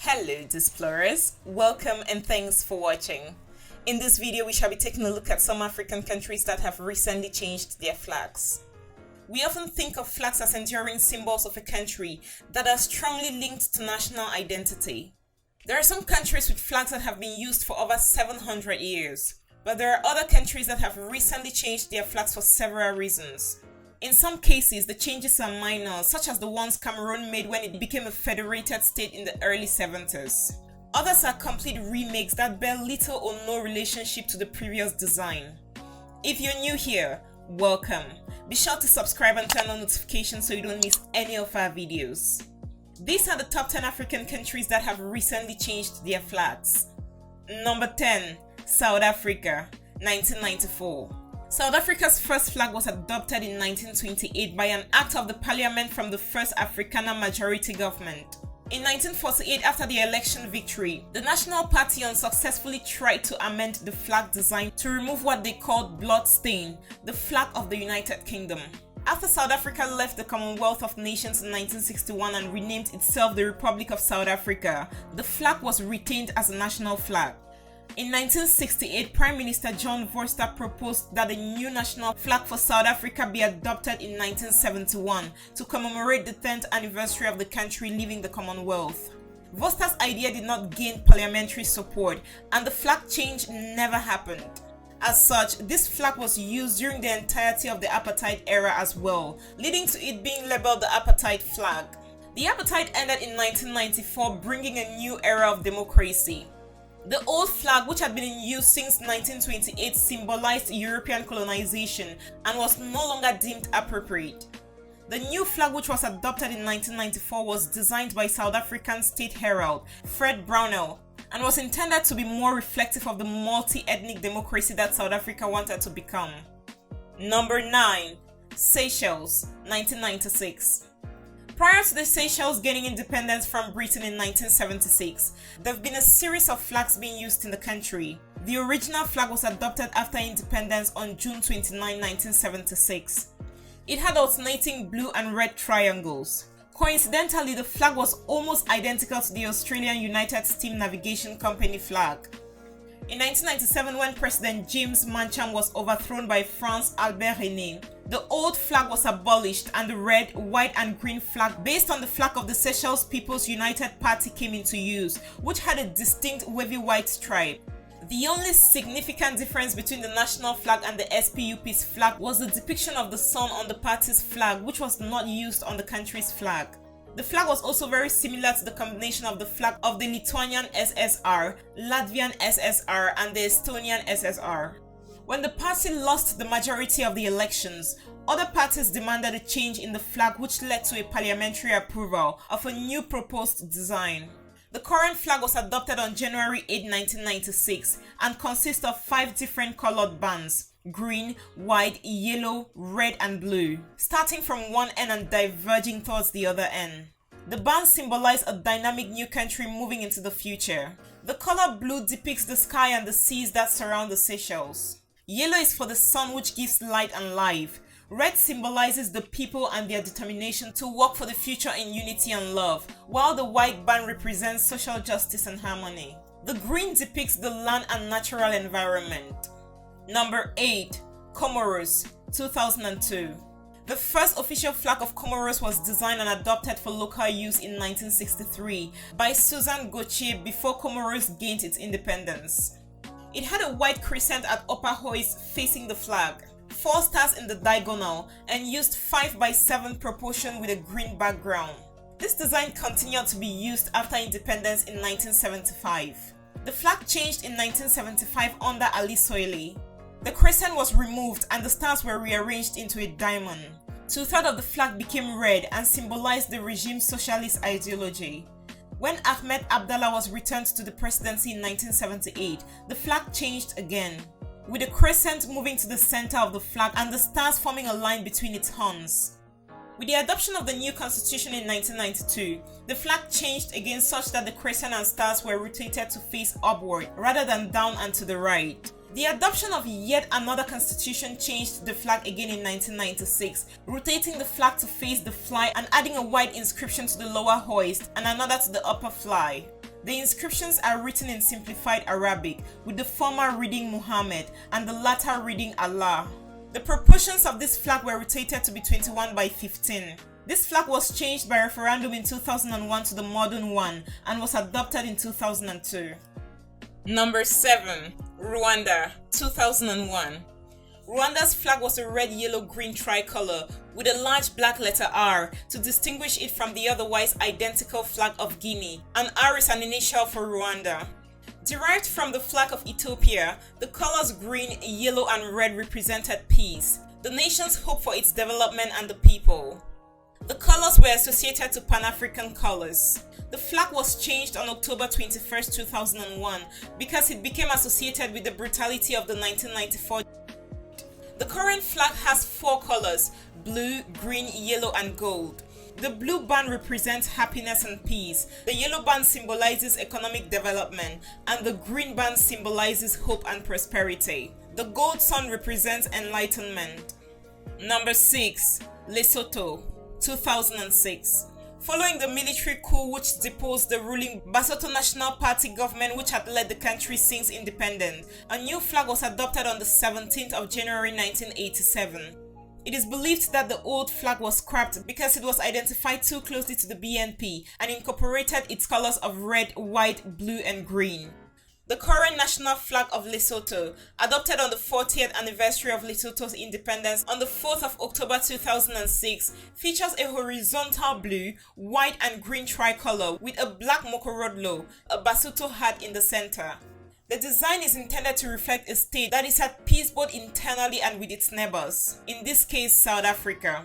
Hello explorers, welcome and thanks for watching. In this video we shall be taking a look at some African countries that have recently changed their flags. We often think of flags as enduring symbols of a country that are strongly linked to national identity. There are some countries with flags that have been used for over 700 years, but there are other countries that have recently changed their flags for several reasons. In some cases, the changes are minor, such as the ones Cameroon made when it became a federated state in the early 70s. Others are complete remakes that bear little or no relationship to the previous design. If you're new here, welcome. Be sure to subscribe and turn on notifications so you don't miss any of our videos. These are the top 10 African countries that have recently changed their flags. Number 10. South Africa, 1994. South Africa's first flag was adopted in 1928 by an act of the Parliament from the first Afrikaner majority government. In 1948, after the election victory, the National Party unsuccessfully tried to amend the flag design to remove what they called bloodstain, the flag of the United Kingdom. After South Africa left the Commonwealth of Nations in 1961 and renamed itself the Republic of South Africa, the flag was retained as a national flag. In 1968, Prime Minister John Vorster proposed that a new national flag for South Africa be adopted in 1971 to commemorate the 10th anniversary of the country leaving the Commonwealth. Vorster's idea did not gain parliamentary support, and the flag change never happened. As such, this flag was used during the entirety of the Apartheid era as well, leading to it being labeled the Apartheid flag. The Apartheid ended in 1994, bringing a new era of democracy. The old flag, which had been in use since 1928, symbolized European colonization and was no longer deemed appropriate. The new flag, which was adopted in 1994, was designed by South African State Herald, Fred Brownell, and was intended to be more reflective of the multi-ethnic democracy that South Africa wanted to become. Number 9. Seychelles, 1996. Prior to the Seychelles gaining independence from Britain in 1976, there have been a series of flags being used in the country. The original flag was adopted after independence on June 29, 1976. It had alternating blue and red triangles. Coincidentally, the flag was almost identical to the Australian United Steam Navigation Company flag. In 1997, when President James Mancham was overthrown by Franz Albert René, the old flag was abolished and the red, white and green flag based on the flag of the Seychelles People's United Party came into use, which had a distinct wavy white stripe. The only significant difference between the national flag and the SPUP's flag was the depiction of the sun on the party's flag, which was not used on the country's flag. The flag was also very similar to the combination of the flag of the Lithuanian SSR, Latvian SSR, and the Estonian SSR. When the party lost the majority of the elections, other parties demanded a change in the flag, which led to a parliamentary approval of a new proposed design. The current flag was adopted on January 8, 1996 and consists of 5 different colored bands: green, white, yellow, red and blue, starting from one end and diverging towards the other end. The bands symbolize a dynamic new country moving into the future. The color blue depicts the sky and the seas that surround the Seychelles. Yellow is for the sun, which gives light and life. Red symbolizes the people and their determination to work for the future in unity and love, while the white band represents social justice and harmony. The green depicts the land and natural environment. Number 8. Comoros, 2002. The first official flag of Comoros was designed and adopted for local use in 1963 by Susan Gauthier before Comoros gained its independence. It had a white crescent at upper hoist facing the flag, 4 stars in the diagonal, and used 5:7 proportion with a green background. This design continued to be used after independence in 1975. The flag changed in 1975 under Ali Soile. The crescent was removed and the stars were rearranged into a diamond. 2/3 of the flag became red and symbolized the regime's socialist ideology. When Ahmed Abdallah was returned to the presidency in 1978, the flag changed again, with the crescent moving to the center of the flag and the stars forming a line between its horns. With the adoption of the new constitution in 1992, the flag changed again such that the crescent and stars were rotated to face upward rather than down and to the right. The adoption of yet another constitution changed the flag again in 1996, rotating the flag to face the fly and adding a white inscription to the lower hoist and another to the upper fly. The inscriptions are written in simplified Arabic, with the former reading Muhammad and the latter reading Allah. The proportions of this flag were rotated to be 21:15. This flag was changed by referendum in 2001 to the modern one and was adopted in 2002. Number 7. Rwanda, 2001. Rwanda's flag was a red, yellow, green tricolor with a large black letter R to distinguish it from the otherwise identical flag of Guinea, and R is an initial for Rwanda. Derived from the flag of Ethiopia, the colors green, yellow, and red represented peace, the nation's hope for its development and the people. The colors were associated to Pan-African colors. The flag was changed on October 21, 2001 because it became associated with the brutality of the 1994. The current flag has 4 colors: blue, green, yellow, and gold. The blue band represents happiness and peace, the yellow band symbolizes economic development, and the green band symbolizes hope and prosperity. The gold sun represents enlightenment. Number 6. Lesotho, 2006. Following the military coup which deposed the ruling Basotho National Party government which had led the country since independence, a new flag was adopted on the 17th of January 1987. It is believed that the old flag was scrapped because it was identified too closely to the BNP and incorporated its colors of red, white, blue, and green. The current national flag of Lesotho, adopted on the 40th anniversary of Lesotho's independence on the 4th of October 2006, features a horizontal blue, white, and green tricolor with a black mokorodlo, a Basotho hat in the center. The design is intended to reflect a state that is at peace both internally and with its neighbors, in this case South Africa.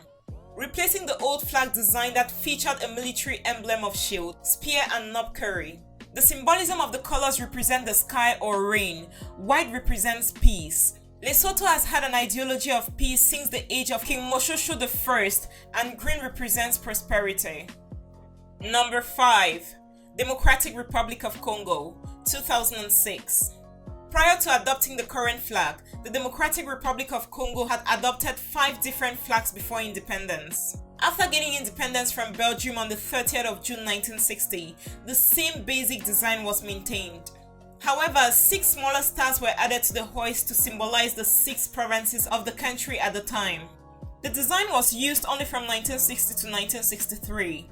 Replacing the old flag design that featured a military emblem of shield, spear, and knobkerrie. The symbolism of the colors represent the sky or rain. White represents peace. Lesotho has had an ideology of peace since the age of King Moshoeshoe I, and green represents prosperity. Number 5. Democratic Republic of Congo, 2006. Prior to adopting the current flag, the Democratic Republic of Congo had adopted 5 different flags before independence. After gaining independence from Belgium on the 30th of June 1960, the same basic design was maintained. However, 6 smaller stars were added to the hoist to symbolize the 6 provinces of the country at the time. The design was used only from 1960 to 1963.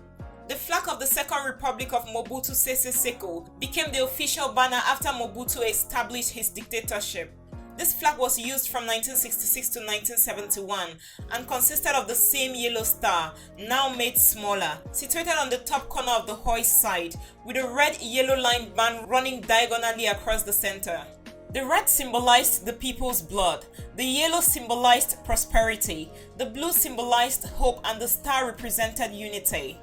The flag of the Second Republic of Mobutu Sese Seko became the official banner after Mobutu established his dictatorship. This flag was used from 1966 to 1971 and consisted of the same yellow star, now made smaller, situated on the top corner of the hoist side, with a red-yellow line band running diagonally across the center. The red symbolized the people's blood, the yellow symbolized prosperity, the blue symbolized hope, and the star represented unity.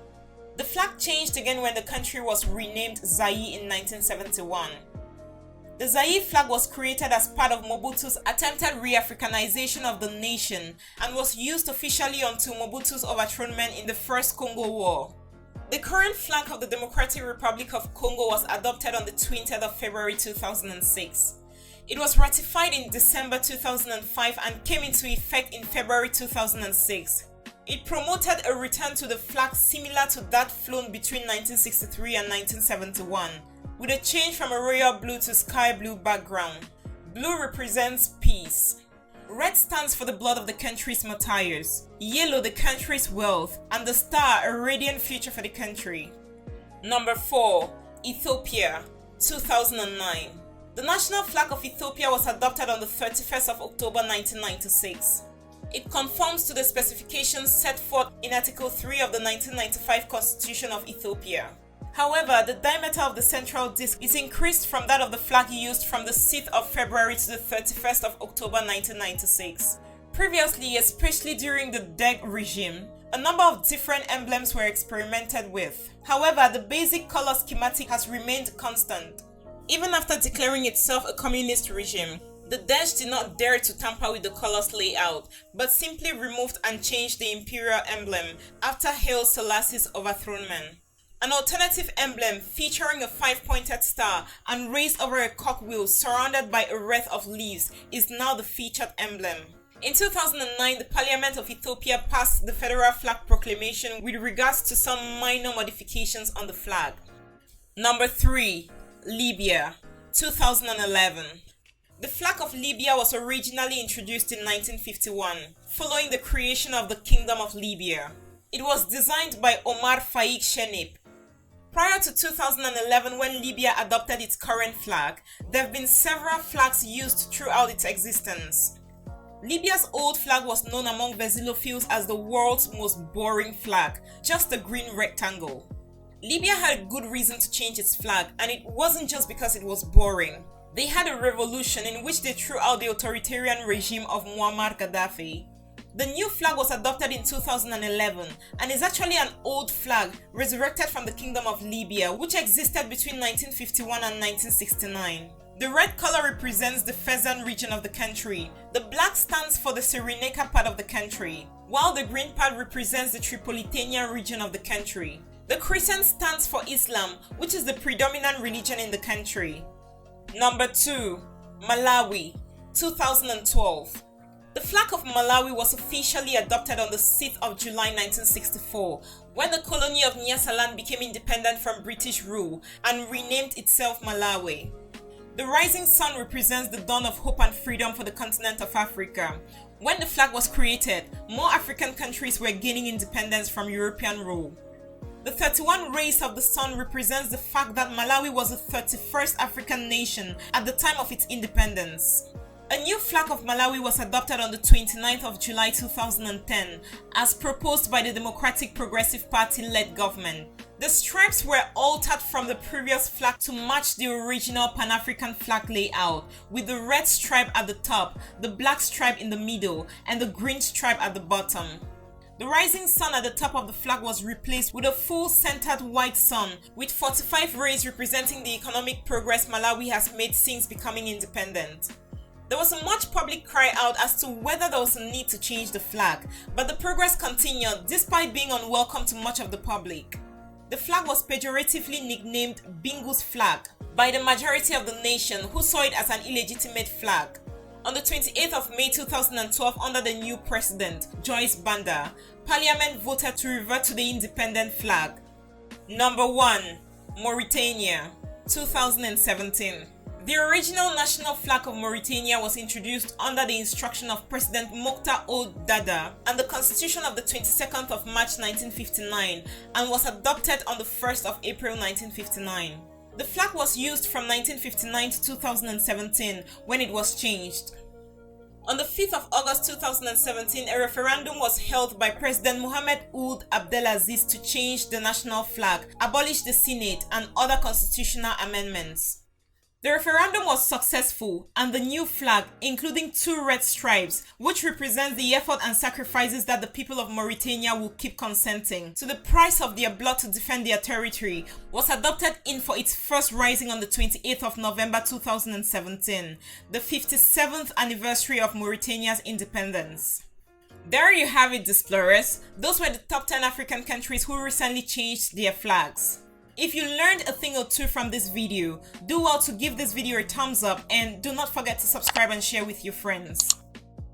The flag changed again when the country was renamed Zaire in 1971. The Zaire flag was created as part of Mobutu's attempted re-Africanization of the nation and was used officially until Mobutu's overthronement in the First Congo War. The current flag of the Democratic Republic of Congo was adopted on the 20th of February 2006. It was ratified in December 2005 and came into effect in February 2006. It promoted a return to the flag similar to that flown between 1963 and 1971, with a change from a royal blue to sky blue background. Blue represents peace. Red stands for the blood of the country's martyrs. Yellow, the country's wealth, and the star, a radiant future for the country. Number 4. Ethiopia, 2009. The national flag of Ethiopia was adopted on the 31st of October 1996. It conforms to the specifications set forth in Article 3 of the 1995 Constitution of Ethiopia. However, the diameter of the central disc is increased from that of the flag used from the 6th of February to the 31st of October 1996. Previously, especially during the Derg regime, a number of different emblems were experimented with. However, the basic color schematic has remained constant. Even after declaring itself a communist regime, the Derg did not dare to tamper with the colors layout, but simply removed and changed the imperial emblem after Haile Selassie's overthronement. An alternative emblem featuring a 5-pointed star and raised over a cogwheel surrounded by a wreath of leaves is now the featured emblem. In 2009, the Parliament of Ethiopia passed the Federal Flag Proclamation with regards to some minor modifications on the flag. Number 3. Libya, 2011. The flag of Libya was originally introduced in 1951, following the creation of the Kingdom of Libya. It was designed by Omar Faik Shenib. Prior to 2011, when Libya adopted its current flag, there have been several flags used throughout its existence. Libya's old flag was known among Vesilophiles as the world's most boring flag, just a green rectangle. Libya had good reason to change its flag, and it wasn't just because it was boring. They had a revolution in which they threw out the authoritarian regime of Muammar Gaddafi. The new flag was adopted in 2011 and is actually an old flag resurrected from the Kingdom of Libya, which existed between 1951 and 1969. The red color represents the Fezzan region of the country. The black stands for the Cyrenaica part of the country, while the green part represents the Tripolitania region of the country. The crescent stands for Islam, which is the predominant religion in the country. Number 2. Malawi, 2012. The flag of Malawi was officially adopted on the 6th of July 1964, when the colony of Nyasaland became independent from British rule and renamed itself Malawi. The rising sun represents the dawn of hope and freedom for the continent of Africa. When the flag was created, more African countries were gaining independence from European rule. The 31 rays of the sun represents the fact that Malawi was the 31st African nation at the time of its independence. A new flag of Malawi was adopted on the 29th of July 2010 as proposed by the Democratic Progressive Party-led government. The stripes were altered from the previous flag to match the original Pan-African flag layout, with the red stripe at the top, the black stripe in the middle, and the green stripe at the bottom. The rising sun at the top of the flag was replaced with a full-centered white sun with 45 rays representing the economic progress Malawi has made since becoming independent. There was a much public cry out as to whether there was a need to change the flag, but the progress continued despite being unwelcome to much of the public. The flag was pejoratively nicknamed Bingu's flag by the majority of the nation, who saw it as an illegitimate flag. On the 28th of May 2012, under the new president, Joyce Banda, Parliament voted to revert to the independent flag. Number 1. Mauritania, 2017. The original national flag of Mauritania was introduced under the instruction of President Mokhtar Ould Dada and the Constitution of the 22nd of March 1959 and was adopted on the 1st of April 1959. The flag was used from 1959 to 2017 when it was changed. On the 5th of August 2017, a referendum was held by President Mohamed Ould Abdelaziz to change the national flag, abolish the Senate, and other constitutional amendments. The referendum was successful, and the new flag, including 2 red stripes, which represents the effort and sacrifices that the people of Mauritania will keep consenting to the price of their blood to defend their territory, was adopted in for its first rising on the 28th of November 2017, the 57th anniversary of Mauritania's independence. There you have it, Displorers. Those were the top 10 African countries who recently changed their flags. If you learned a thing or two from this video, do well to give this video a thumbs up and do not forget to subscribe and share with your friends.